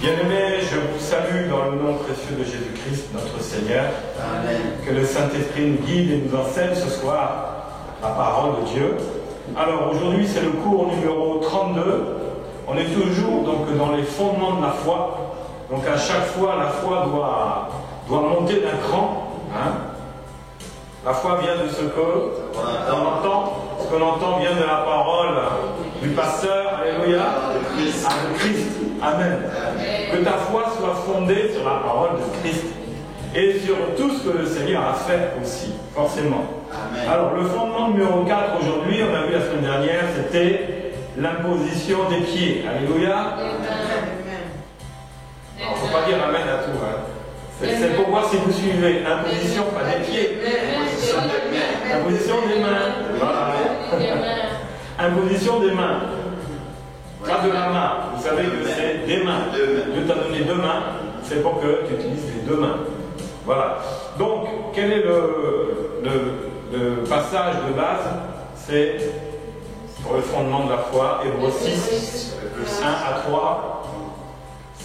Bien-aimés, je vous salue dans le nom précieux de Jésus-Christ, notre Seigneur. Amen. Que le Saint-Esprit nous guide et nous enseigne ce soir la parole de Dieu. Alors aujourd'hui, c'est le cours numéro 32. On est toujours donc dans les fondements de la foi. Donc à chaque fois, la foi doit monter d'un cran. Hein. La foi vient de ce que on entend. Ce qu'on entend vient de la parole du pasteur. Alléluia. De Christ. Amen. Que ta foi soit fondée sur la parole de Christ et sur tout ce que le Seigneur a fait aussi, forcément. Amen. Alors, le fondement numéro 4 aujourd'hui, on a vu la semaine dernière, c'était l'imposition des pieds. Alléluia. Il ne faut pas dire Amen à tout. Hein. C'est pour voir si vous suivez. Imposition, pas des pieds. Imposition des mains. Voilà. Imposition des mains. Pas de la main. Vous savez que c'est des mains. Dieu t'a donné deux mains. C'est pour que tu utilises les deux mains. Voilà. Donc, quel est le passage de base? C'est pour le fondement de la foi, Hébreux 6, 1 à 3.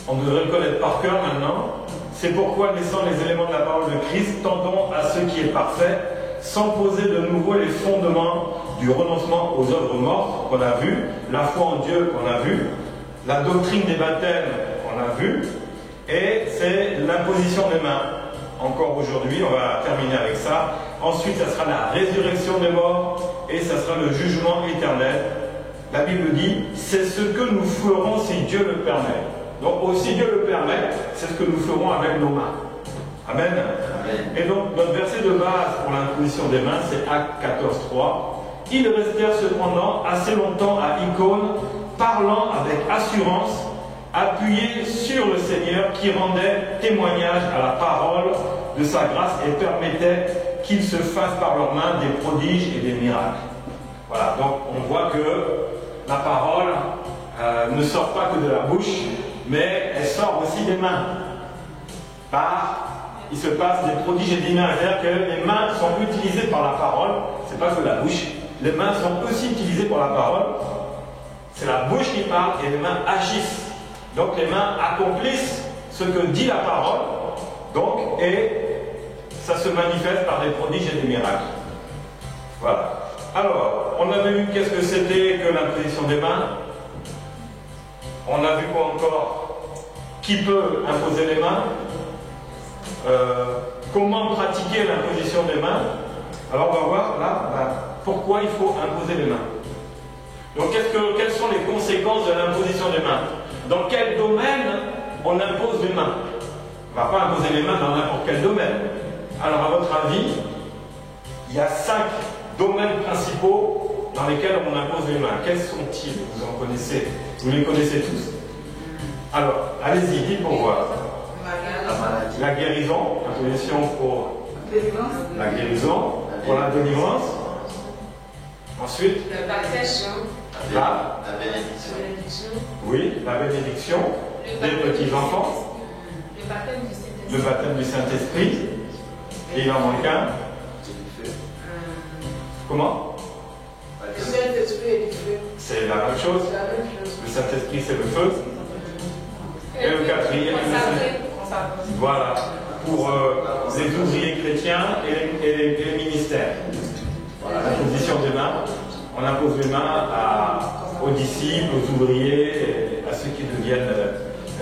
On devrait le connaître par cœur maintenant. C'est pourquoi, laissant les éléments de la parole de Christ, tendons à ce qui est parfait, sans poser de nouveau les fondements du renoncement aux œuvres mortes qu'on a vu, la foi en Dieu qu'on a vu, la doctrine des baptêmes qu'on a vu, et c'est l'imposition des mains. Encore aujourd'hui, on va terminer avec ça. Ensuite, ça sera la résurrection des morts et ça sera le jugement éternel. La Bible dit, c'est ce que nous ferons si Dieu le permet. Donc, si Dieu le permet, c'est ce que nous ferons avec nos mains. Amen. Amen. Et donc, notre verset de base pour l'imposition des mains, c'est Actes 14:3. Ils restèrent cependant assez longtemps à Icône, parlant avec assurance, appuyés sur le Seigneur qui rendait témoignage à la parole de sa grâce et permettait qu'il se fasse par leurs mains des prodiges et des miracles. Voilà, donc on voit que la parole ne sort pas que de la bouche, mais elle sort aussi des mains. Il se passe des prodiges et des miracles, c'est-à-dire que les mains sont utilisées par la parole, c'est pas que la bouche, les mains sont aussi utilisées par la parole, c'est la bouche qui parle et les mains agissent. Donc les mains accomplissent ce que dit la parole, donc, et ça se manifeste par des prodiges et des miracles. Voilà. Alors, on avait vu qu'est-ce que c'était que l'imposition des mains. On a vu quoi encore? Qui peut imposer les mains? Comment pratiquer l'imposition des mains? Alors on va voir là, pourquoi il faut imposer les mains. Donc quelles sont les conséquences de l'imposition des mains? Dans quel domaine on impose les mains? On ne va pas imposer les mains dans n'importe quel domaine. Alors à votre avis, il y a 5 domaines principaux dans lesquels on impose les mains. Quels sont-ils? Vous en connaissez? Vous les connaissez tous? Alors, allez-y, dites pour voir. La guérison, imposition pour la guérison, pour la délivrance. Ensuite, le baptême, la bénédiction. Oui, la bénédiction des petits-enfants. Le baptême du Saint-Esprit. Et il en manque un. Comment? Le Saint-Esprit et le feu. C'est la même chose. Le Saint-Esprit, c'est le feu. Et le quatrième, voilà, pour les ouvriers chrétiens et les ministères. Voilà, l'imposition des mains. On impose les mains aux disciples, aux ouvriers, à ceux qui deviennent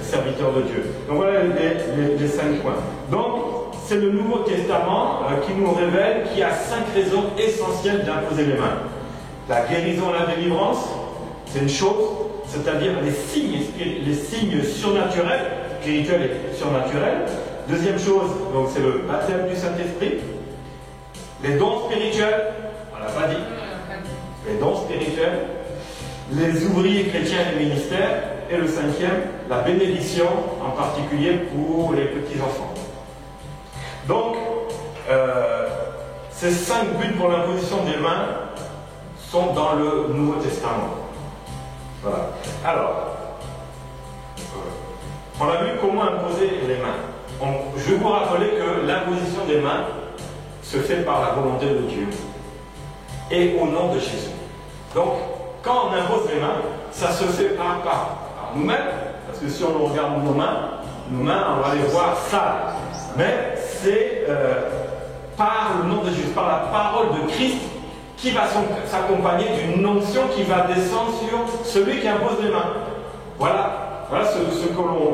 serviteurs de Dieu. Donc voilà les 5 points. Donc, c'est le Nouveau Testament qui nous révèle qu'il y a 5 raisons essentielles d'imposer les mains. La guérison, la délivrance, c'est une chose, c'est-à-dire les signes surnaturels, spirituels et surnaturels. Deuxième chose, donc c'est le baptême du Saint-Esprit. Les dons spirituels, on l'a pas dit. Les dons spirituels, les ouvriers chrétiens et les ministères, et le 5e, la bénédiction, en particulier pour les petits-enfants. Donc, ces 5 buts pour l'imposition des mains sont dans le Nouveau Testament. Voilà. Alors, on a vu comment imposer les mains. Je vais vous rappeler que l'imposition des mains se fait par la volonté de Dieu et au nom de Jésus. Donc, quand on impose les mains, ça se fait par par nous-mêmes, parce que si on regarde nos mains, on va les voir sales. Mais c'est par le nom de Jésus, par la parole de Christ, qui va s'accompagner d'une onction qui va descendre sur celui qui impose les mains. Voilà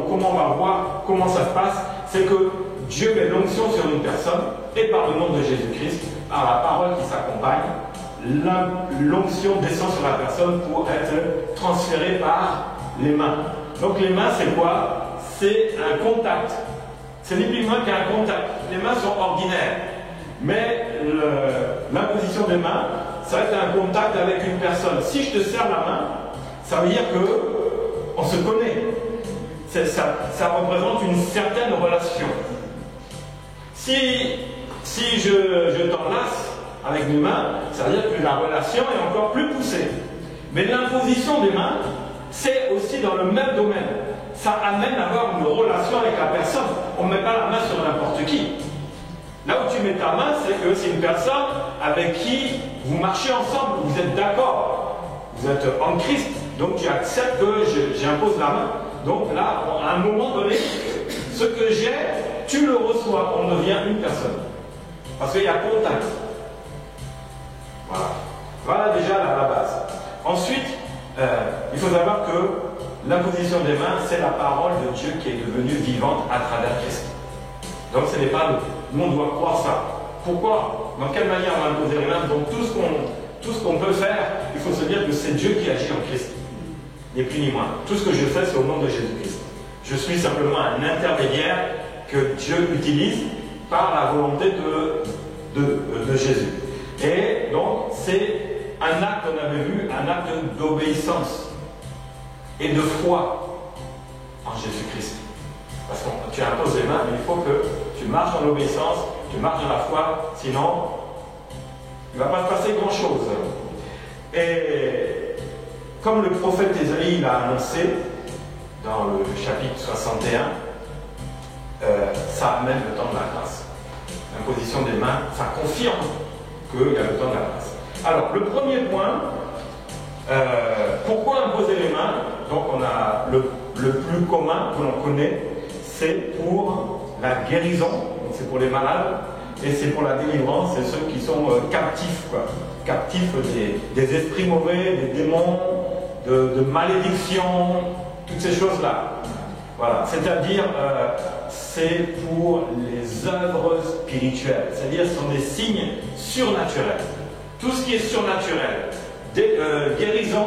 comment on va voir, comment ça se passe. C'est que Dieu met l'onction sur une personne, et par le nom de Jésus-Christ, par la parole qui s'accompagne, l'onction descend sur la personne pour être transférée par les mains. Donc les mains, c'est quoi? C'est un contact. C'est ni plus ni moins qu'un contact. Les mains sont ordinaires. Mais l'imposition des mains, ça va être un contact avec une personne. Si je te serre la main, ça veut dire qu'on se connaît. Ça représente une certaine relation. Si je t'enlace avec mes mains, ça veut dire que la relation est encore plus poussée. Mais l'imposition des mains, c'est aussi dans le même domaine. Ça amène à avoir une relation avec la personne. On ne met pas la main sur n'importe qui. Là où tu mets ta main, c'est que c'est une personne avec qui vous marchez ensemble, vous êtes d'accord. Vous êtes en Christ, donc tu acceptes que j'impose la main. Donc là, à un moment donné, ce que j'ai, tu le reçois, on devient une personne. Parce qu'il y a contact. Voilà déjà la base. Ensuite, il faut savoir que l'imposition des mains, c'est la parole de Dieu qui est devenue vivante à travers Christ. Donc ce n'est pas nous, on doit croire ça. Pourquoi? Dans quelle manière on va imposer les mains? Donc tout ce qu'on peut faire, il faut se dire que c'est Dieu qui agit en Christ. Ni plus ni moins. Tout ce que je fais, c'est au nom de Jésus-Christ. Je suis simplement un intermédiaire que Dieu utilise par la volonté de Jésus. Et donc, c'est un acte, on avait vu, un acte d'obéissance et de foi en Jésus-Christ. Parce que tu imposes les mains, mais il faut que tu marches dans l'obéissance, tu marches dans la foi, sinon, il ne va pas se passer grand-chose. Et comme le prophète Ésaïe l'a annoncé dans le chapitre 61, ça amène le temps de la grâce. L'imposition des mains, ça confirme qu'il y a le temps de la grâce. Alors, le premier point, pourquoi imposer les mains? Donc, on a le plus commun que l'on connaît, c'est pour la guérison, c'est pour les malades, et c'est pour la délivrance, c'est ceux qui sont captifs, quoi. Captifs des esprits mauvais, des démons, de malédiction, toutes ces choses-là. Voilà, c'est-à-dire, c'est pour les œuvres spirituelles, c'est-à-dire ce sont des signes surnaturels. Tout ce qui est surnaturel, guérison,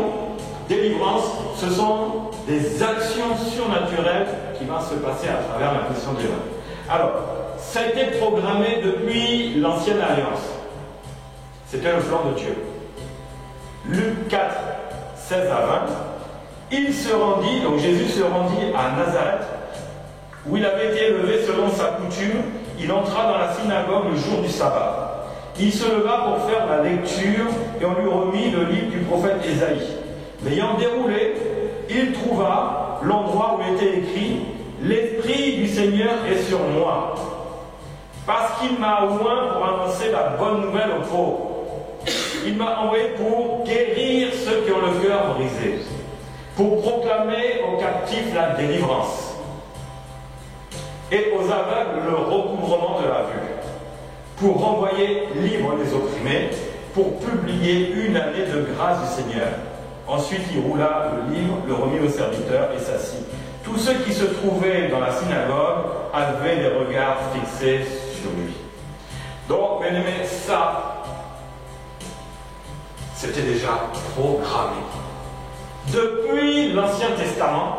délivrance, ce sont des actions surnaturelles qui vont se passer à travers l'imposition des mains. Alors, ça a été programmé depuis l'Ancienne Alliance. C'était le plan de Dieu. Luc 4, 16 à 20. Il se rendit, donc Jésus se rendit à Nazareth, où il avait été élevé selon sa coutume. Il entra dans la synagogue le jour du sabbat. Il se leva pour faire la lecture et on lui remit le livre du prophète Ésaïe. L'ayant déroulé, il trouva l'endroit où était écrit « L'Esprit du Seigneur est sur moi, parce qu'il m'a oint pour annoncer la bonne nouvelle aux pauvres. Il m'a envoyé pour guérir ceux qui ont le cœur brisé, pour proclamer aux captifs la délivrance et aux aveugles le recouvrement de la vue, pour renvoyer libres les opprimés, pour publier une année de grâce du Seigneur. » Ensuite, il roula le livre, le remit au serviteur et s'assit. Tous ceux qui se trouvaient dans la synagogue avaient les regards fixés sur lui. Donc, bien aimé, ça, c'était déjà programmé. Depuis l'Ancien Testament,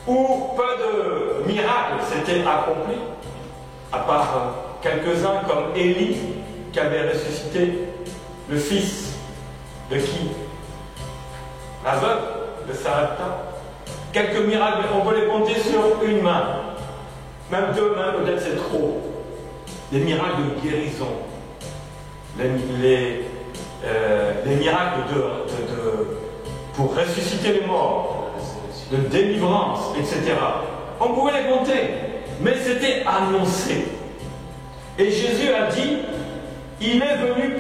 où peu de miracles s'étaient accomplis, à part quelques-uns comme Élie, qui avait ressuscité le fils de qui? La veuve de Sarepta. Quelques miracles, on peut les compter sur une main. Même deux mains, peut-être c'est trop. Des miracles de guérison. Les miracles pour ressusciter les morts, de délivrance, etc. On pouvait les compter, mais c'était annoncé. Et Jésus a dit, il est venu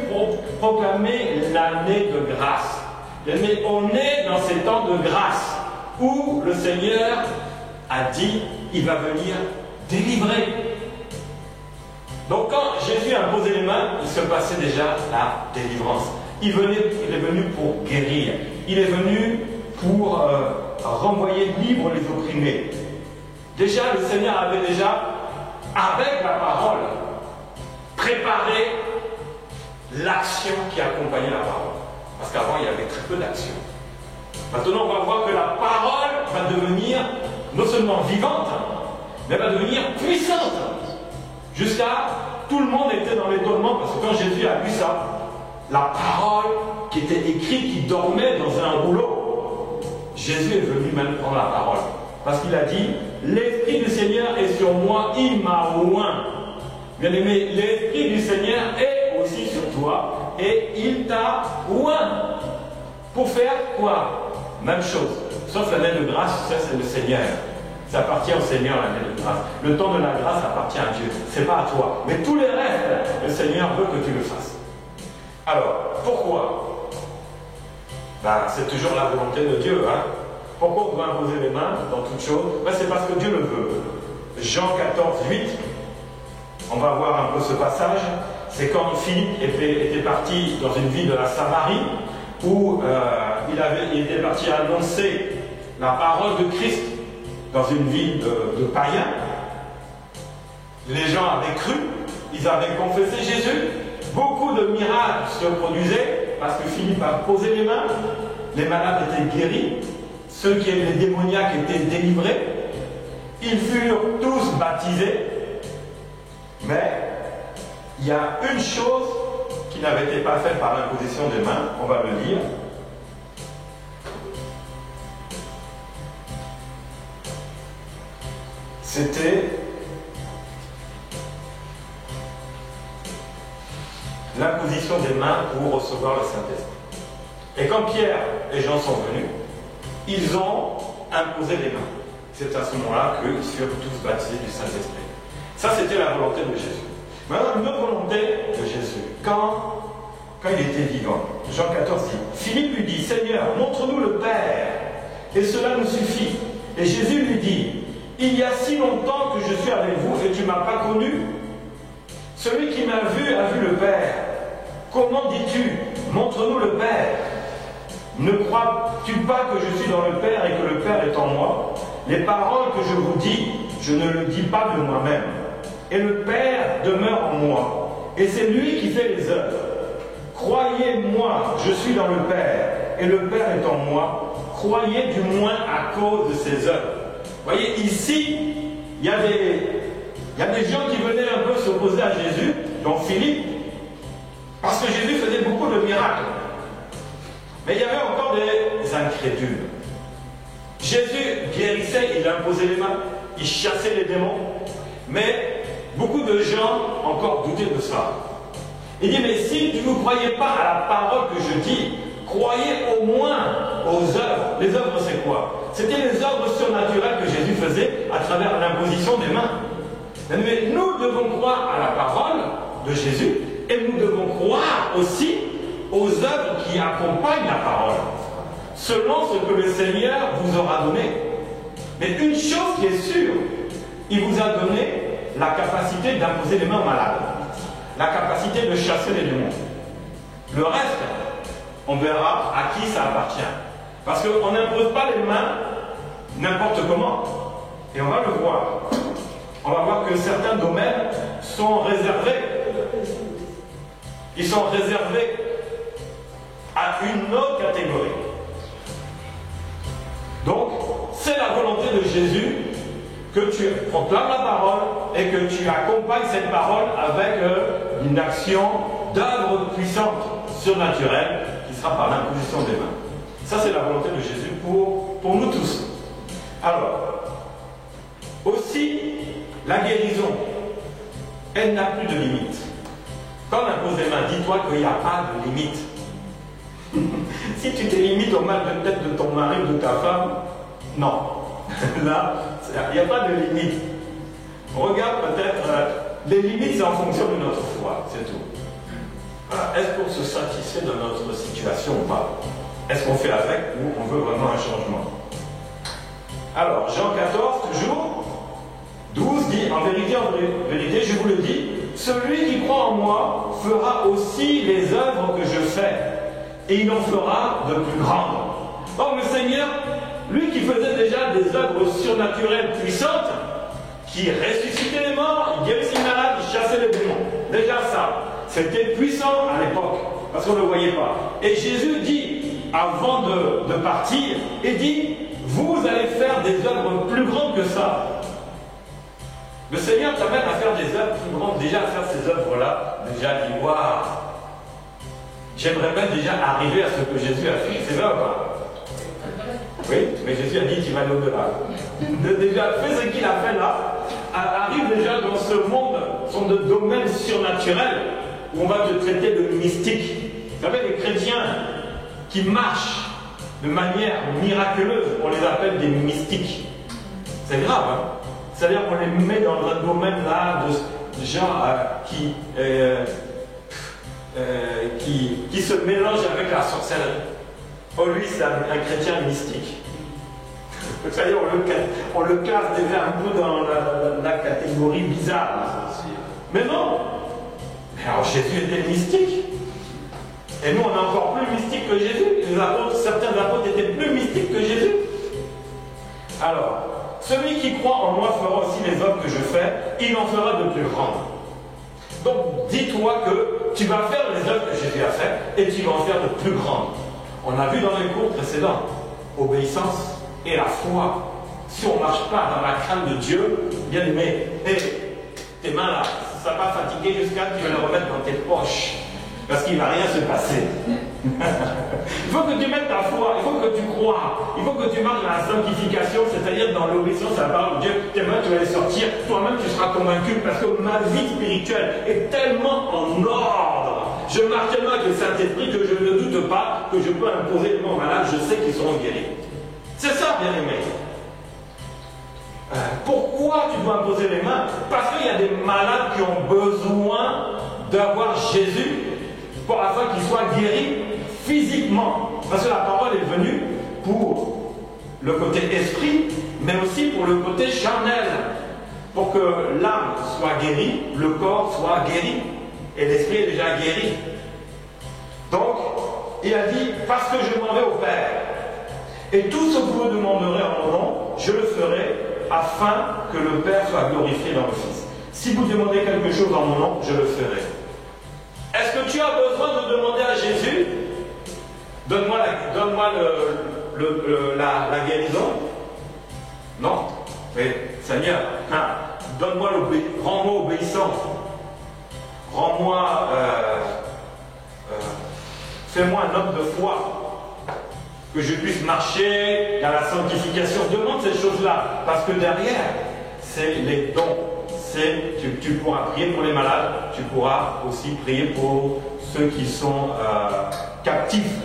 proclamer l'année de grâce. Mais on est dans ces temps de grâce. où le Seigneur a dit, il va venir délivrer. Donc quand Jésus imposait les mains, il se passait déjà la délivrance. Il est venu pour guérir. Il est venu pour renvoyer libres les opprimés. Déjà, le Seigneur avait déjà, avec la parole, préparé l'action qui accompagnait la parole. Parce qu'avant, il y avait très peu d'action. Maintenant, on va voir que la parole va devenir non seulement vivante, mais va devenir puissante. Jusqu'à tout le monde était dans l'étonnement, parce que quand Jésus a vu ça, la parole qui était écrite, qui dormait dans un rouleau, Jésus est venu même prendre la parole. Parce qu'il a dit, l'Esprit du Seigneur est sur moi, il m'a oint. Bien aimé, l'Esprit du Seigneur est aussi sur toi, et il t'a oint. Pour faire quoi? Même chose. Sauf l'année de grâce, ça c'est le Seigneur. Ça appartient au Seigneur, l'année de grâce. Le temps de la grâce appartient à Dieu. C'est pas à toi. Mais tous les restes, le Seigneur veut que tu le fasses. Alors, pourquoi? C'est toujours la volonté de Dieu. Pourquoi on doit imposer les mains dans toutes choses? C'est parce que Dieu le veut. Jean 14, 8, on va voir un peu ce passage. C'est quand Philippe était parti dans une ville de la Samarie, où il était parti annoncer la parole de Christ dans une ville de païens. Les gens avaient cru, ils avaient confessé Jésus. Beaucoup de miracles se produisaient parce que Philippe a posé les mains. Les malades étaient guéris. Ceux qui étaient démoniaques étaient délivrés. Ils furent tous baptisés. Mais il y a une chose qui n'avait été pas faite par l'imposition des mains, on va le lire. C'était l'imposition des mains pour recevoir le Saint-Esprit. Et quand Pierre et Jean sont venus, ils ont imposé les mains. C'est à ce moment-là qu'ils furent tous baptisés du Saint-Esprit. Ça, c'était la volonté de Jésus. Maintenant, une autre volonté de Jésus, quand il était vivant, Jean 14 dit, Philippe lui dit, Seigneur, montre-nous le Père, et cela nous suffit. Et Jésus lui dit, il y a si longtemps que je suis avec vous et tu ne m'as pas connu. Celui qui m'a vu a vu le Père. Comment dis-tu, montre-nous le Père? Ne crois-tu pas que je suis dans le Père et que le Père est en moi? Les paroles que je vous dis, je ne le dis pas de moi-même. Et le Père demeure en moi. Et c'est lui qui fait les œuvres. Croyez-moi, je suis dans le Père, et le Père est en moi. Croyez du moins à cause de ses œuvres. Vous voyez, ici, il y a des gens qui venaient un peu s'opposer à Jésus, dont Philippe, parce que Jésus faisait beaucoup de miracles. Mais il y avait encore des incrédules. Jésus guérissait, il imposait les mains, il chassait les démons, mais beaucoup de gens encore doutaient de ça. Il dit, mais si vous ne croyez pas à la parole que je dis, croyez au moins aux œuvres. Les œuvres, c'est quoi? C'était les œuvres surnaturelles que Jésus faisait à travers l'imposition des mains. Mais nous devons croire à la parole de Jésus et nous devons croire aussi aux œuvres qui accompagnent la parole, selon ce que le Seigneur vous aura donné. Mais une chose qui est sûre, il vous a donné la capacité d'imposer les mains aux malades, la capacité de chasser les démons. Le reste, on verra à qui ça appartient. Parce qu'on n'impose pas les mains n'importe comment. Et on va le voir. On va voir que certains domaines sont réservés. Ils sont réservés à une autre catégorie. Donc, c'est la volonté de Jésus que tu proclames la parole et que tu accompagnes cette parole avec une action d'œuvre puissante, surnaturelle, qui sera par l'imposition des mains. Ça, c'est la volonté de Jésus pour nous tous. Alors, aussi, la guérison, elle n'a plus de limite. Quand on impose les mains, dis-toi qu'il n'y a pas de limite. Si tu te limites au mal de tête de ton mari ou de ta femme, non. Là, il n'y a pas de limite. On regarde peut-être, les limites, c'est en fonction de notre foi, c'est tout. Voilà. Est-ce qu'on se satisfait de notre situation ou pas? Est-ce qu'on fait avec ou on veut vraiment un changement? Alors, Jean 14, toujours, 12 dit, en vérité, je vous le dis, celui qui croit en moi fera aussi les œuvres que je fais, et il en fera de plus grandes. Donc le Seigneur, lui qui faisait déjà des œuvres surnaturelles puissantes, qui ressuscitait les morts, il guérissait les malades, il chassait les démons. Déjà ça, c'était puissant à l'époque, parce qu'on ne le voyait pas. Et Jésus dit, avant de partir, il dit, vous allez faire des œuvres plus grandes que ça. Le Seigneur t'amène à faire des œuvres plus grandes, déjà à faire ces œuvres-là, déjà dit, waouh, j'aimerais bien déjà arriver à ce que Jésus a fait. C'est vrai ou pas? Oui, mais Jésus a dit, tu vas aller au-delà. Déjà, fais ce qu'il a fait là, arrive déjà dans ce monde, son domaine surnaturel, où on va te traiter de mystique. Vous savez, les chrétiens qui marchent de manière miraculeuse, on les appelle des mystiques. C'est grave, hein? C'est-à-dire qu'on les met dans un domaine là de gens qui se mélangent avec la sorcellerie. Oh, lui, c'est un chrétien mystique. C'est-à-dire on le classe déjà un peu dans la catégorie bizarre. Mais non. Alors Jésus était mystique. Et nous, on est encore plus mystique que Jésus. Certains apôtres étaient plus mystiques que Jésus. Alors, celui qui croit en moi fera aussi les œuvres que je fais, il en fera de plus grandes. Donc, dis-toi que tu vas faire les œuvres que Jésus a faites et tu vas en faire de plus grandes. On a vu dans les cours précédents, obéissance et la foi. Si on ne marche pas dans la crainte de Dieu, bien aimé, tes mains là, ça va fatiguer jusqu'à ce que tu vas les remettre dans tes poches. Parce qu'il ne va rien se passer. Il faut que tu mettes ta foi, il faut que tu crois, il faut que tu marches dans la sanctification, c'est-à-dire dans l'obéissance à la parole de Dieu. Tes mains, tu vas les sortir, toi-même tu seras convaincu, parce que ma vie spirituelle est tellement en ordre. Je marche tellement avec le Saint-Esprit que je ne doute pas que je peux imposer les mains aux malades, je sais qu'ils seront guéris. C'est ça, bien aimé. Pourquoi tu dois imposer les mains? Parce qu'il y a des malades qui ont besoin d'avoir Jésus afin qu'ils soient guéris physiquement. Parce que la parole est venue pour le côté esprit, mais aussi pour le côté charnel. Pour que l'âme soit guérie, le corps soit guéri. Et l'esprit est déjà guéri. Donc, il a dit, parce que je m'en vais au Père. Et tout ce que vous me demanderez en mon nom, je le ferai, afin que le Père soit glorifié dans le Fils. Si vous demandez quelque chose en mon nom, je le ferai. Est-ce que tu as besoin de demander à Jésus, donne-moi la guérison? Non. Mais Seigneur, donne-moi rends-moi obéissant. Rends-moi, fais-moi un homme de foi, que je puisse marcher dans la sanctification. Demande ces choses-là, parce que derrière, c'est les dons. Tu pourras prier pour les malades, tu pourras aussi prier pour ceux qui sont captifs.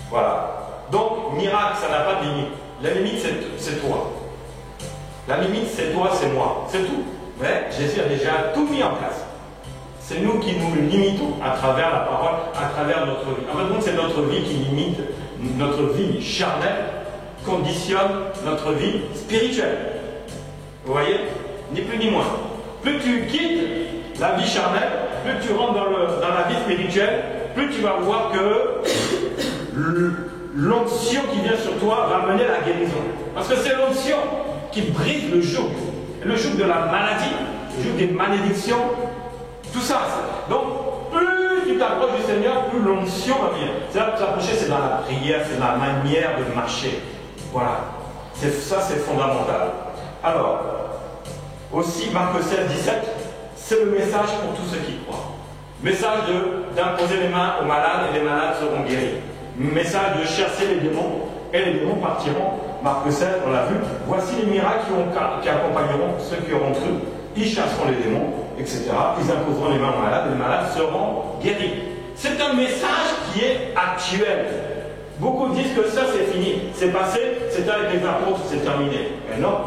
Voilà. Donc, miracle, ça n'a pas de limite. La limite, c'est toi. La limite, c'est toi, c'est moi. C'est tout. Mais Jésus a déjà tout mis en place. C'est nous qui nous limitons à travers la parole, à travers notre vie. En fait, c'est notre vie qui limite, notre vie charnelle conditionne notre vie spirituelle. Vous voyez? Ni plus ni moins. Plus tu quittes la vie charnelle, plus tu rentres dans la vie spirituelle, plus tu vas voir que l'onction qui vient sur toi va mener la guérison. Parce que c'est l'onction qui brise le joug de la maladie, le joug des malédictions, tout ça. Donc, plus tu t'approches du Seigneur, plus l'onction va venir. S'approcher, c'est dans la prière, c'est dans la manière de marcher. Voilà. Ça, c'est fondamental. Alors, aussi, Marc 16, 17, c'est le message pour tous ceux qui croient. Message d'imposer les mains aux malades et les malades seront guéris. Message de chasser les démons et les démons partiront. Marc 16, on l'a vu. Voici les miracles qui accompagneront ceux qui auront cru. Ils chasseront les démons, etc. Ils imposeront les mains aux malades et les malades seront guéris. C'est un message qui est actuel. Beaucoup disent que ça c'est fini. C'est passé, c'était avec les apôtres, c'est terminé. Mais non.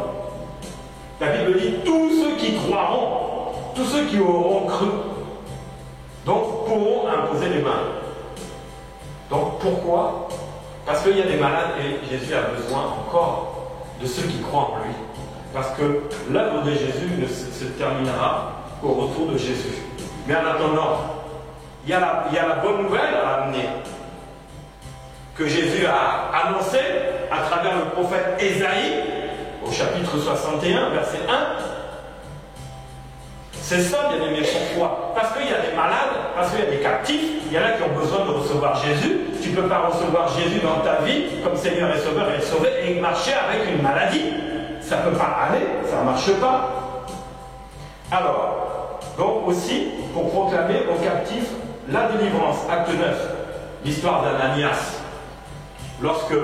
La Bible dit tous ceux qui croiront, tous ceux qui auront cru, donc pourront imposer les mains. Donc pourquoi Parce qu'il y a des malades et Jésus a besoin encore de ceux qui croient en lui. Parce que l'œuvre de Jésus ne se terminera qu'au retour de Jésus. Mais en attendant, il y a la bonne nouvelle à amener que Jésus a annoncée à travers le prophète Ésaïe au chapitre 61, verset 1. C'est ça, bien aimé, pourquoi? Parce qu'il y a des malades, parce qu'il y a des captifs, il y en a qui ont besoin de recevoir Jésus. Tu ne peux pas recevoir Jésus dans ta vie comme Seigneur et Sauveur et sauvé et marcher avec une maladie. Ça ne peut pas aller, ça ne marche pas. Alors, donc aussi, pour proclamer aux captifs la délivrance, acte 9, l'histoire d'Ananias. Lorsque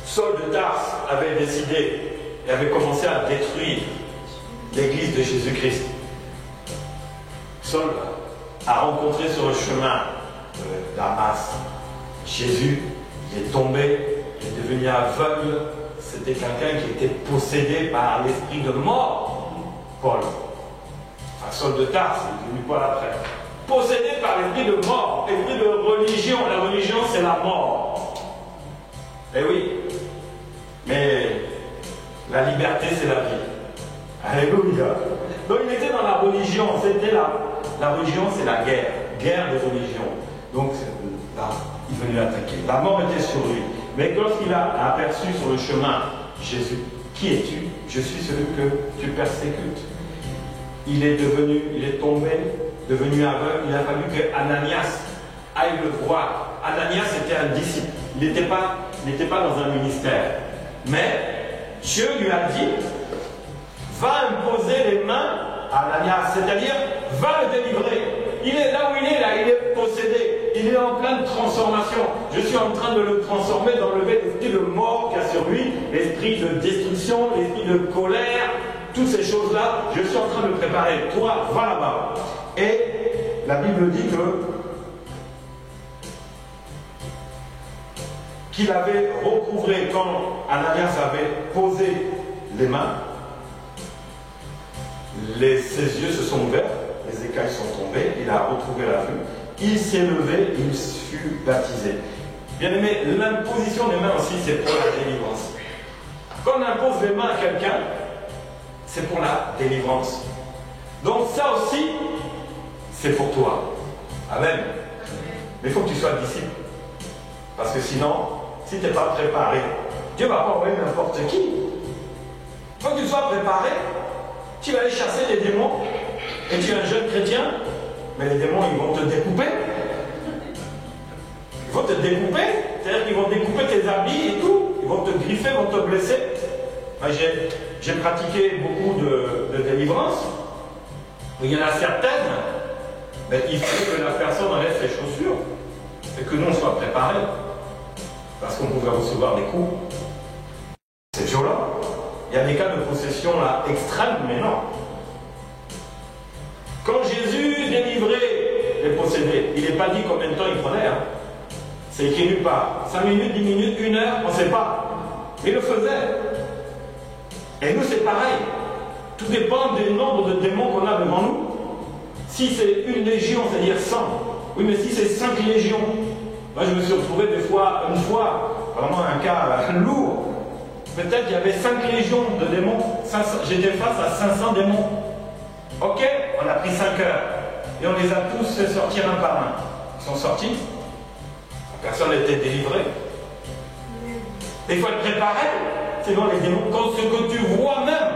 Saul de Tarse avait décidé et avait commencé à détruire l'église de Jésus-Christ, Saul a rencontré sur le chemin de Damas Jésus, il est tombé, il est devenu aveugle. C'était quelqu'un qui était possédé par l'esprit de mort, Paul. Enfin, Saul de Tarse, il est devenu Paul après. Possédé par l'esprit de mort, l'esprit de religion. La religion, c'est la mort. Eh oui. Mais la liberté, c'est la vie. Alléluia. Donc il était dans la religion. C'était la religion, c'est la guerre. Guerre de religion. Donc là, il venait l'attaquer. La mort était sur lui. Mais lorsqu'il a aperçu sur le chemin Jésus, qui es-tu? Je suis celui que tu persécutes. Il est tombé, devenu aveugle. Il a fallu que Ananias aille le voir. Ananias était un disciple. Il n'était pas dans un ministère. Mais Dieu lui a dit, va imposer les mains à Ananias, c'est-à-dire va le délivrer. Il est là où il est, là, il est possédé. Il est en pleine transformation. Je suis en train de le transformer, d'enlever l'esprit de mort qu'il y a sur lui, l'esprit de destruction, l'esprit de colère, toutes ces choses-là. Je suis en train de le préparer. Toi, va là-bas. Et la Bible dit qu'il avait recouvré, quand Ananias avait posé les mains, ses yeux se sont ouverts, les écailles sont tombées, il a retrouvé la vue, il s'est levé, il fut baptisé. Bien aimé, l'imposition des mains aussi, c'est pour la délivrance. Quand on impose les mains à quelqu'un, c'est pour la délivrance. Donc ça aussi, c'est pour toi. Amen. Mais il faut que tu sois disciple. Parce que sinon, si tu n'es pas préparé, Dieu ne va pas envoyer n'importe qui. Il faut que tu sois préparé. Tu vas aller chasser les démons. Et tu es un jeune chrétien, mais les démons, ils vont te découper. Ils vont te découper. C'est-à-dire qu'ils vont découper tes habits et tout. Ils vont te griffer, vont te blesser. Moi, j'ai pratiqué beaucoup de délivrance. Il y en a certaines, mais il faut que la personne enlève ses chaussures. Et que nous, on soit préparés. Parce qu'on pouvait recevoir des coups. C'est violent. Il y a des cas de possession là extrêmes, mais non. Quand Jésus délivrait les possédés, il n'est pas dit combien de temps il prenait. Hein. C'est écrit nulle part. 5 minutes, 10 minutes, 1 heure, on ne sait pas. Mais il le faisait. Et nous, c'est pareil. Tout dépend du nombre de démons qu'on a devant nous. Si c'est 1 légion, c'est-à-dire 100. Oui, mais si c'est 5 légions. Moi, je me suis retrouvé une fois, vraiment un cas lourd. Peut-être qu'il y avait 5 légions de démons. J'étais face à 500 démons. Ok, on a pris 5 heures. Et on les a tous fait sortir un par un. Ils sont sortis. Personne n'était délivré. Et il faut être préparé. Sinon les démons, quand ce que tu vois même,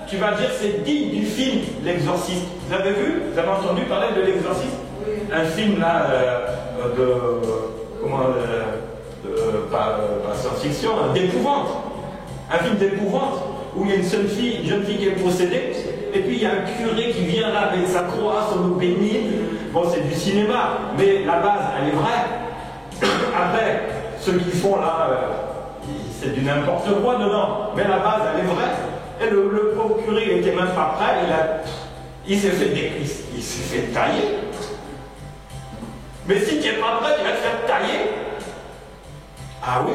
tu vas dire c'est digne du film L'Exorciste. Vous avez vu? Vous avez entendu parler de L'Exorciste? Oui. Un film là pas science-fiction, d'épouvante. Un film d'épouvante où il y a une jeune fille qui est possédée, et puis il y a un curé qui vient là avec sa croix sur le béni. Bon, c'est du cinéma, mais la base, elle est vraie. Après, ceux qui font là, c'est du n'importe quoi dedans, mais la base, elle est vraie. Et le pauvre curé, il n'était même pas prêt, il s'est fait tailler. Mais si tu n'es pas prêt, tu vas te faire tailler. Ah oui.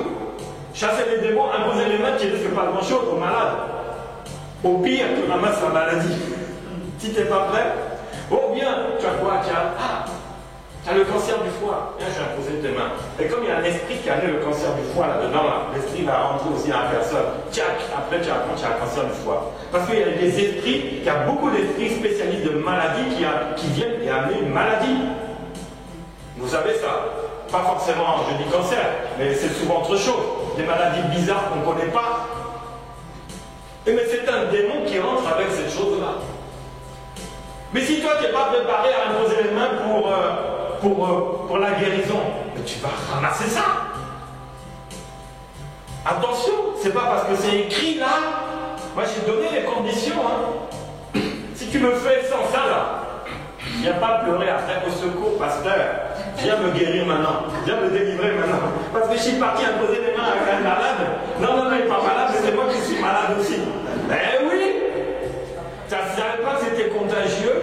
Chasser les démons, imposer les mains, tu ne risques pas grand-chose aux malades. Au pire, tu ramasses la maladie. Si tu n'es pas prêt, oh bien, tu as quoi? Tu Tu as le cancer du foie. Viens, je vais imposer tes mains. Et comme il y a un esprit qui a amené le cancer du foie là-dedans, là, l'esprit va rentrer aussi dans la personne. Tchac, après tu apprends, tu as le cancer du foie. Parce qu'il y a des esprits, il y a beaucoup d'esprits spécialistes de maladies qui viennent et amener une maladie. Vous savez ça? Pas forcément, je dis cancer, mais c'est souvent autre chose. Des maladies bizarres qu'on ne connaît pas. Mais c'est un démon qui rentre avec cette chose-là. Mais si toi, tu n'es pas préparé à imposer les mains pour la guérison, mais tu vas ramasser ça. Attention, c'est pas parce que c'est écrit là. Moi, j'ai donné les conditions. Hein. Si tu me fais sans ça là, viens pas pleurer après au secours, pasteur. Viens me guérir maintenant. Viens me délivrer maintenant. Parce que je suis parti imposer les mains à un malade. Non, il n'est pas malade, mais c'est moi qui suis malade aussi. Eh oui! Tu ne savais pas que c'était contagieux?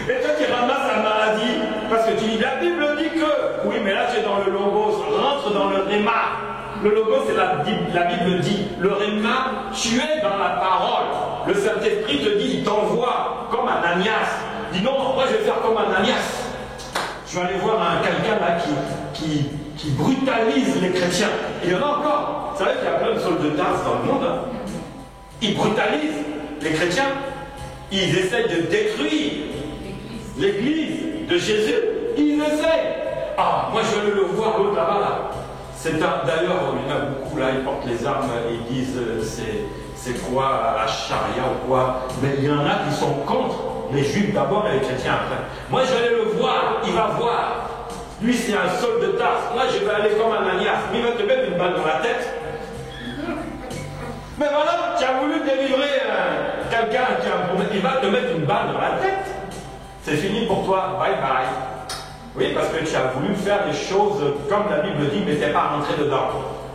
Et toi tu ramasses la maladie. Parce que tu dis, la Bible dit que. Oui, mais là tu es dans le logos. Rentre dans le réma. Le logos, c'est la Bible dit. Le réma, tu es dans la parole. Le Saint-Esprit te dit, il t'envoie comme Ananias. Dis non, moi je vais faire comme Ananias. Je vais aller voir quelqu'un là qui brutalise les chrétiens. Il y en a encore. Vous savez qu'il y a plein de soldats de Tarse dans le monde. Hein. Ils brutalisent les chrétiens. Ils essayent de détruire l'église de Jésus. Ils essayent. Ah, moi je vais le voir l'autre là-bas. Là. D'ailleurs, il y en a beaucoup là, ils portent les armes et ils disent c'est quoi la charia ou quoi. Mais il y en a qui sont contre les juifs d'abord et les chrétiens après. Moi je vais aller le voir, il va voir. Lui c'est un soldat de Tarse. Moi je vais aller comme Ananias. Il va te mettre une balle dans la tête. Mais voilà, tu as voulu délivrer quelqu'un qui a un problème. Il va te mettre une balle dans la tête. C'est fini pour toi. Bye bye. Oui, parce que tu as voulu faire des choses comme la Bible dit, mais tu n'es pas rentré dedans.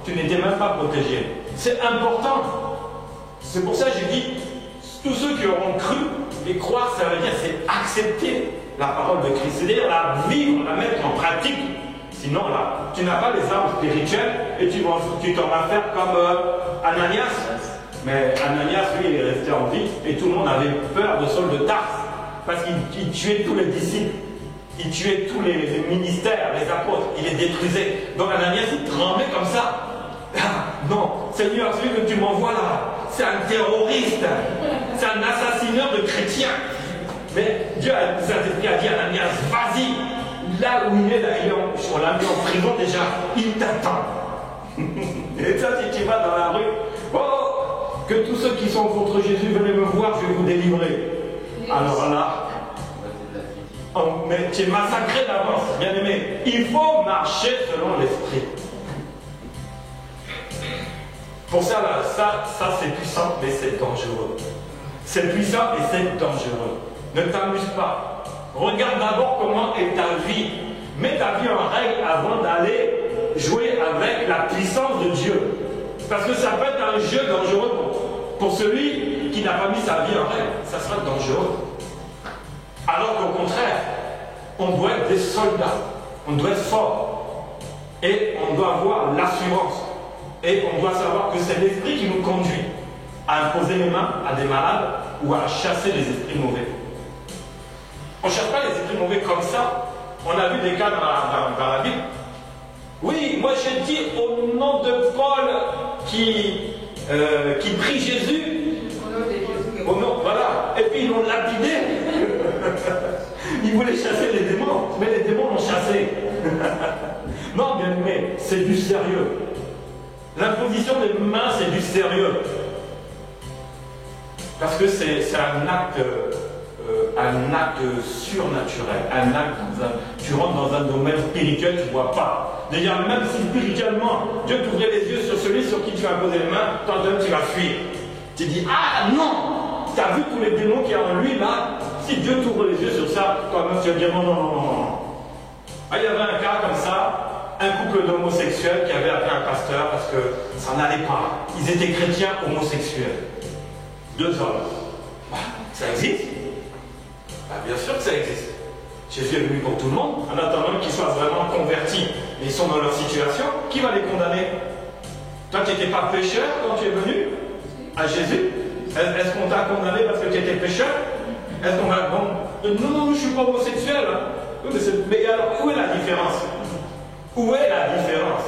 Tu n'étais même pas protégé. C'est important. C'est pour ça que j'ai dit, tous ceux qui auront cru, et croire, ça veut dire c'est accepter la parole de Christ. C'est-à-dire la vivre, la mettre en pratique. Sinon, là, tu n'as pas les armes spirituelles et tu t'en vas faire comme Ananias. Mais Ananias, lui, il est resté en vie et tout le monde avait peur de Saul de Tarse parce qu'il tuait tous les disciples. Il tuait tous les ministères, les apôtres, il les détruisait. Donc Ananias, il tremblait comme ça. Ah, non, Seigneur, celui que tu m'envoies là, c'est un terroriste, c'est un assassineur de chrétiens. Mais Dieu, le Saint-Esprit a dit à Ananias, vas-y, là où il est, là, on l'a mis en prison déjà, il t'attend. Et ça, si tu vas dans la rue, oh, que tous ceux qui sont contre Jésus, venez me voir, je vais vous délivrer. Alors là, mais tu es massacré d'avance, bien aimé. Il faut marcher selon l'esprit. Pour ça, là, ça c'est puissant, mais c'est dangereux. C'est puissant et c'est dangereux. Ne t'amuse pas. Regarde d'abord comment est ta vie. Mets ta vie en règle avant d'aller jouer avec la puissance de Dieu. Parce que ça peut être un jeu dangereux pour celui qui n'a pas mis sa vie en règle. Ça sera dangereux. Alors qu'au contraire, on doit être des soldats, on doit être fort, et on doit avoir l'assurance, et on doit savoir que c'est l'esprit qui nous conduit à imposer les mains à des malades ou à chasser les esprits mauvais. On ne cherche pas les esprits mauvais comme ça. On a vu des cas dans la Bible. Oui, moi j'ai dit au nom de Paul qui prie Jésus. Au nom, voilà. Et puis ils l'ont lapidé. Ils voulaient chasser les démons, mais les démons l'ont chassé. Non, bien aimé, c'est du sérieux. L'imposition des mains, c'est du sérieux. Parce que c'est un acte surnaturel. Un acte tu rentres dans un domaine spirituel, tu ne vois pas. D'ailleurs, même si spirituellement, Dieu t'ouvrait les yeux sur celui sur qui tu vas poser les mains, toi tu vas fuir. Tu dis, ah non! Tu as vu tous les démons qu'il y a en lui là? Si Dieu t'ouvre les yeux sur ça, toi-même tu vas dire non. Ah, il y avait un cas comme ça, un couple d'homosexuels qui avait appelé un pasteur parce que ça n'allait pas. Ils étaient chrétiens homosexuels. 2 hommes. Bah, ça existe? Bah, bien sûr que ça existe. Jésus est venu pour tout le monde, en attendant qu'ils soient vraiment convertis. Mais ils sont dans leur situation. Qui va les condamner? Toi qui n'étais pas pécheur quand tu es venu à Jésus? Est-ce qu'on t'a condamné parce que tu étais pécheur? Est-ce qu'on va... Bon, Non, non, je ne suis pas homosexuel. Hein. Oui, mais alors, où est la différence? Où est la différence?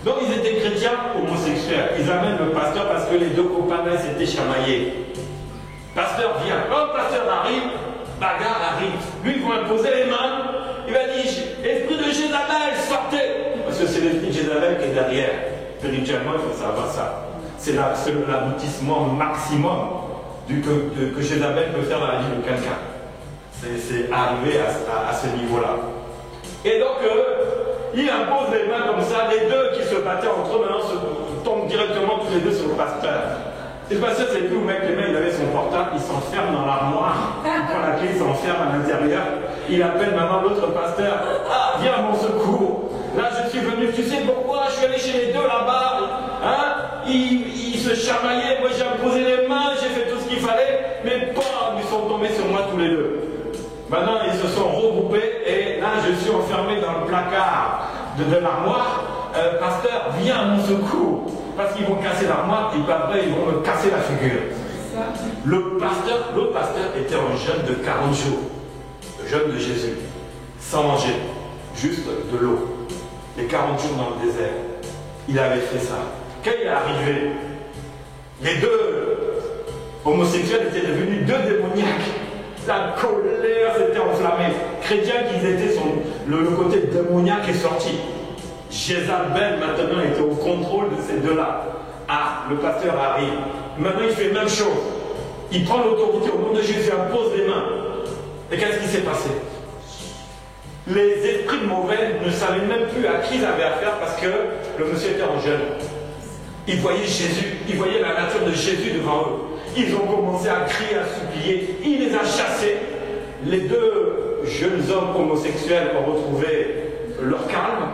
Donc ils étaient chrétiens homosexuels. Ils amènent le pasteur parce que les deux copains là s'étaient chamaillés. Pasteur vient. Quand le pasteur arrive, bagarre arrive. Lui, il va imposer les mains. Il va dire, esprit de Jézabel, sortez. Parce que c'est l'esprit de Jézabel qui est derrière. Spirituellement, il faut savoir ça. C'est l'aboutissement maximum que Jézabel peut faire dans la vie de quelqu'un. C'est arrivé à ce niveau-là. Et donc, il impose les mains comme ça. Les deux qui se battaient entre eux, maintenant, tombent directement tous les deux sur le pasteur. Et le pasteur, c'est plus où mettre les mains, il avait son portable, il s'enferme dans l'armoire. Il prend la clé, il s'enferme à l'intérieur. Il appelle maintenant l'autre pasteur. Ah, viens à mon secours. Là, je suis venu, tu sais pourquoi? Je suis allé chez les deux là-bas. Hein? Ils se chamaillaient, moi j'ai imposé les mains, j'ai fait tout ce qu'il fallait, mais bam, ils sont tombés sur moi tous les deux. Maintenant, ils se sont regroupés et là, je suis enfermé dans le placard de l'armoire. Pasteur, viens à mon secours. Parce qu'ils vont casser l'armoire et puis après, ils vont me casser la figure. L'autre pasteur était un jeune de 40 jours, le jeune de Jésus, sans manger, juste de l'eau. Les 40 jours dans le désert. Il avait fait ça. Quand il est arrivé, les deux homosexuels étaient devenus deux démoniaques. La colère s'était enflammée. Chrétiens qu'ils étaient, le côté démoniaque est sorti. Jézabel maintenant était au contrôle de ces deux-là. Ah, le pasteur arrive. Maintenant il fait la même chose. Il prend l'autorité au nom de Jésus, impose les mains. Et qu'est-ce qui s'est passé? Les esprits mauvais ne savaient même plus à qui ils avaient affaire parce que le monsieur était en jeûne. Ils voyaient Jésus, ils voyaient la nature de Jésus devant eux. Ils ont commencé à crier, à supplier. Il les a chassés. Les deux jeunes hommes homosexuels ont retrouvé leur calme.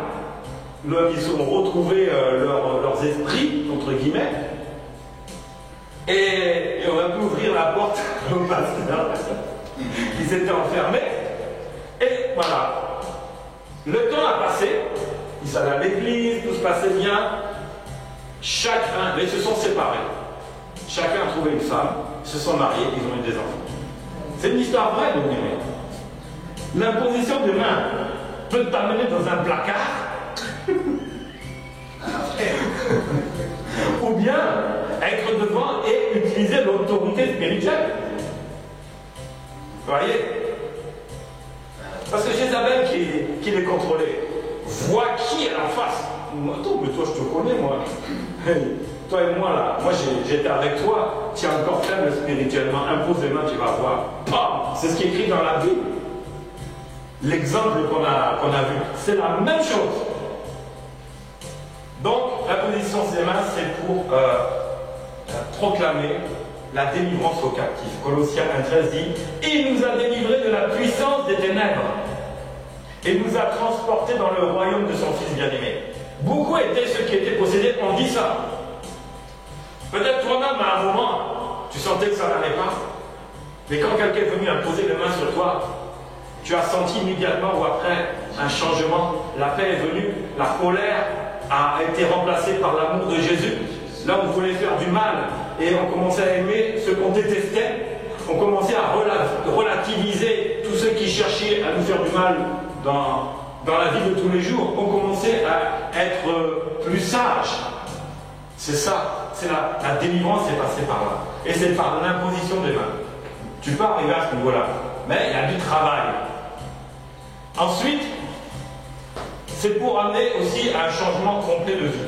Ils ont retrouvé leurs esprits, entre guillemets. Et on a pu ouvrir la porte au pasteur. Ils étaient enfermés. Et voilà. Le temps a passé. Ils allaient à l'église, tout se passait bien. Chacun, mais ils se sont séparés. Chacun a trouvé une femme, ils se sont mariés, ils ont eu des enfants. C'est une histoire vraie, donc. L'imposition des mains peut t'amener dans un placard. Ou bien être devant et utiliser l'autorité spirituelle. Vous voyez? Parce que Jézabel qui les contrôlait, voit qui est en face. Attends, mais toi je te connais, moi. Toi et moi là, moi j'étais avec toi, tu es encore faible spirituellement, impose les mains, tu vas voir. Bam! C'est ce qui est écrit dans la Bible. L'exemple qu'on a vu, c'est la même chose. Donc, la position des mains, c'est pour proclamer la délivrance aux captifs. Colossiens 1,13 dit « Il nous a délivrés de la puissance des ténèbres et nous a transportés dans le royaume de son Fils bien-aimé. » Beaucoup étaient ceux qui étaient possédés, on dit ça. Peut-être toi-même, à un moment, tu sentais que ça n'allait pas. Mais quand quelqu'un est venu imposer les mains sur toi, tu as senti immédiatement ou après un changement. La paix est venue, la colère a été remplacée par l'amour de Jésus. Là, on voulait faire du mal et on commençait à aimer ceux qu'on détestait. On commençait à relativiser tous ceux qui cherchaient à nous faire du mal dans la vie de tous les jours. On commençait à être plus sages. C'est ça, c'est la délivrance est passée par là. Et c'est par l'imposition des mains. Tu peux arriver à ce niveau-là, mais il y a du travail. Ensuite, c'est pour amener aussi à un changement complet de vie.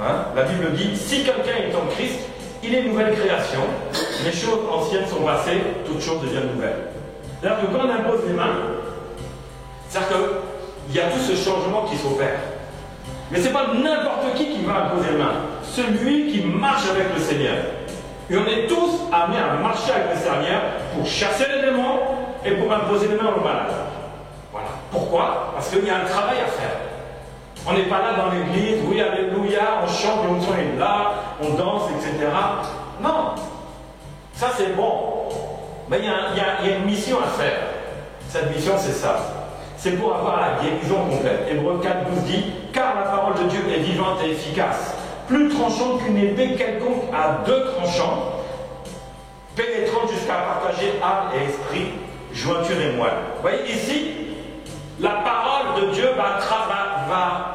Hein? La Bible dit, si quelqu'un est en Christ, il est une nouvelle création. Les choses anciennes sont passées, toutes choses deviennent nouvelles. C'est-à-dire que quand on impose les mains, c'est-à-dire qu'il y a tout ce changement qui s'opère. Mais ce n'est pas n'importe qui va imposer les mains. Celui qui marche avec le Seigneur. Et on est tous amenés à marcher avec le Seigneur pour chasser les démons et pour imposer les mains aux malades. Voilà. Pourquoi? Parce qu'il y a un travail à faire. On n'est pas là dans l'église, oui, alléluia, on chante, l'onction est là, on danse, etc. Non. Ça, c'est bon. Mais il y a une mission à faire. Cette mission, c'est ça. C'est pour avoir la guérison complète. Hébreux 4,12 dit « Car la parole de Dieu est vivante et efficace, plus tranchante qu'une épée quelconque à deux tranchants, pénétrante jusqu'à partager âme et esprit, jointure et moelle. Vous voyez ici, la parole de Dieu va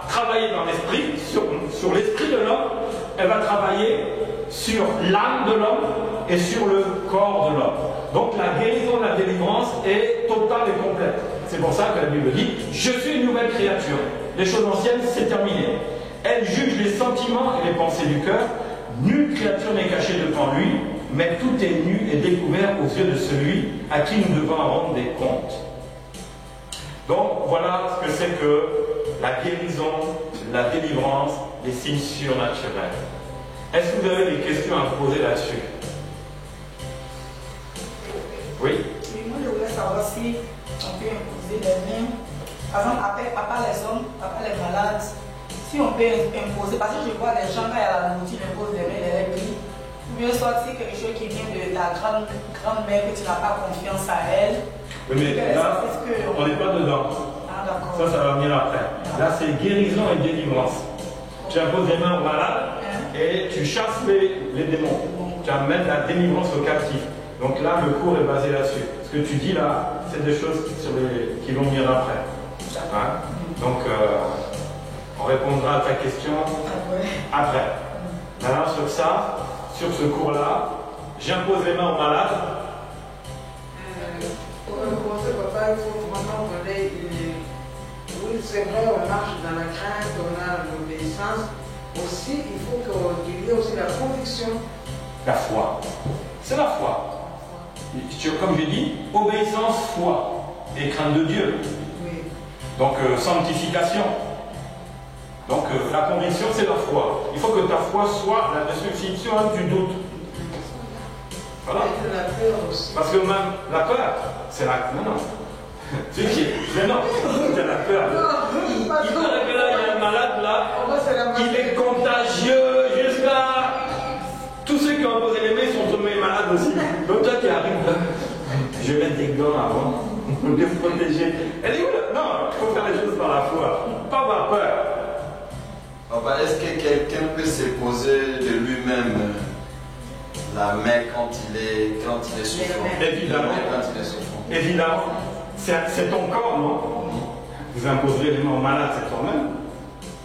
travailler dans l'esprit, sur l'esprit de l'homme, elle va travailler sur l'âme de l'homme et sur le corps de l'homme. Donc la guérison, la délivrance est totale et complète. C'est pour ça que la Bible dit « Je suis une nouvelle créature. Les choses anciennes, c'est terminé. Elle juge les sentiments et les pensées du cœur. Nulle créature n'est cachée devant lui, mais tout est nu et découvert aux yeux de celui à qui nous devons rendre des comptes. » Donc voilà ce que c'est que la guérison, la délivrance, les signes surnaturels. Est-ce que vous avez des questions à poser là-dessus? Oui? Oui, moi je voulais savoir si on peut imposer les mains, par exemple, à part les hommes, à part les malades, si on peut imposer, parce que je vois les gens quand il y a la nourriture, ils imposent les mains, les prix, ou bien soit c'est quelque chose qui vient de ta grand-mère que tu n'as pas confiance à elle. Oui, mais là, on n'est pas dedans. Ah, d'accord. Ça va venir après. Là, c'est guérison et délivrance. Tu imposes les mains aux malades et tu chasses les démons. Tu amènes la délivrance aux captifs. Donc là, le cours est basé là-dessus. Ce que tu dis là, c'est des choses qui vont venir après. Hein? Donc, on répondra à ta question après. Maintenant, sur ça, sur ce cours-là, j'impose les mains aux malades. Pour commencer, papa, il faut vraiment donner oui, c'est vrai, on marche dans la crainte, on a l'obéissance. Aussi, il faut qu'il y ait aussi la conviction. La foi. C'est la foi. Comme je dis, obéissance, foi et crainte de Dieu. Oui. Donc, sanctification. Donc, la conviction, c'est la foi. Il faut que ta foi soit la substitution du doute. Voilà. Et la peur aussi. Parce que même la peur, c'est la... Non. Mais non, c'est la peur. Il paraît que là, il y a un malade là, il est contagieux jusqu'à... Tous ceux qui ont posé les mains sont tombés malades aussi. Donc toi qui arrives là, je vais mettre des gants avant, pour te protéger. Elle dit, non, il faut faire les choses par la foi, pas par peur. Papa, est-ce que quelqu'un peut s'imposer de lui-même la main quand il est souffrant? Évidemment. Quand il est souffrant. Évidemment. C'est ton corps, non? Vous imposerez les mains aux malades, c'est toi-même.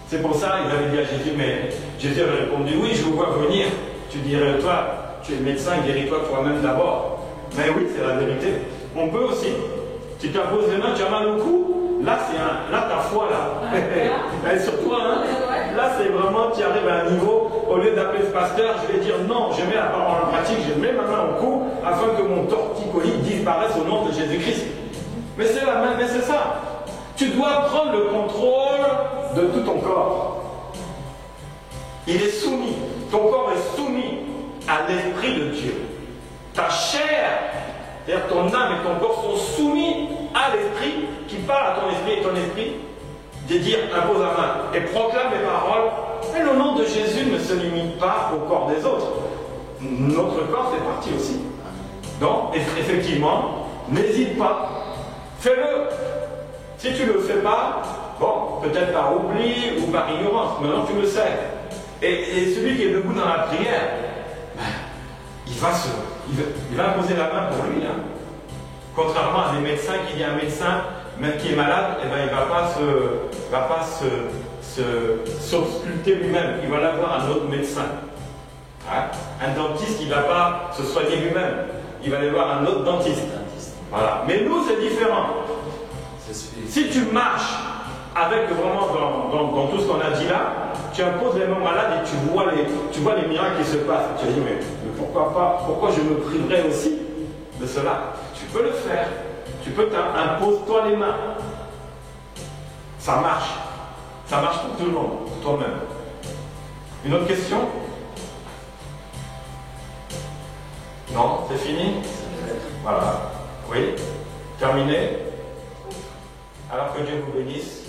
C'est pour ça qu'il avait dit à Jésus, mais Jésus avait répondu, oui, je vous vois venir. Tu dirais, toi, tu es médecin, guéris-toi toi-même d'abord. Mais oui, c'est la vérité. On peut aussi. Tu t'imposes les mains, tu as mal au cou. Là, là ta foi, là. Elle est sur toi, hein. Là, c'est vraiment, tu arrives à un niveau, au lieu d'appeler ce pasteur, je vais dire non, je mets la parole en pratique, je mets ma main au cou, afin que mon torticolis disparaisse au nom de Jésus-Christ. Mais c'est la main, mais c'est ça. Tu dois prendre le contrôle de tout ton corps. Il est soumis. Ton corps est soumis à l'Esprit de Dieu. Ta chair, c'est-à-dire ton âme et ton corps sont soumis à l'Esprit qui parle à ton esprit et ton esprit de dire impose la main et proclame les paroles. Et le nom de Jésus ne se limite pas au corps des autres. Notre corps fait partie aussi. Donc, effectivement, n'hésite pas. Fais-le. Si tu ne le fais pas, bon, peut-être par oubli ou par ignorance, maintenant tu le sais. Et celui qui est debout dans la prière, ben, il va imposer la main pour lui. Hein. Contrairement à des médecins qui disent un médecin, même qui est malade, eh ben, il ne va pas s'ausculter lui-même. Il va aller voir un autre médecin. Hein. Un dentiste, il ne va pas se soigner lui-même. Il va aller voir un autre dentiste. Voilà. Mais nous, c'est différent. Si tu marches avec vraiment dans tout ce qu'on a dit là, tu imposes les mains malades et tu vois les miracles qui se passent. Tu te dis, mais pourquoi pas? Pourquoi je me priverais aussi de cela? Tu peux le faire. Tu peux impose-toi les mains. Ça marche. Ça marche pour tout le monde, pour toi-même. Une autre question? Non, c'est fini? Voilà. Oui? Terminé? Alors que Dieu vous bénisse.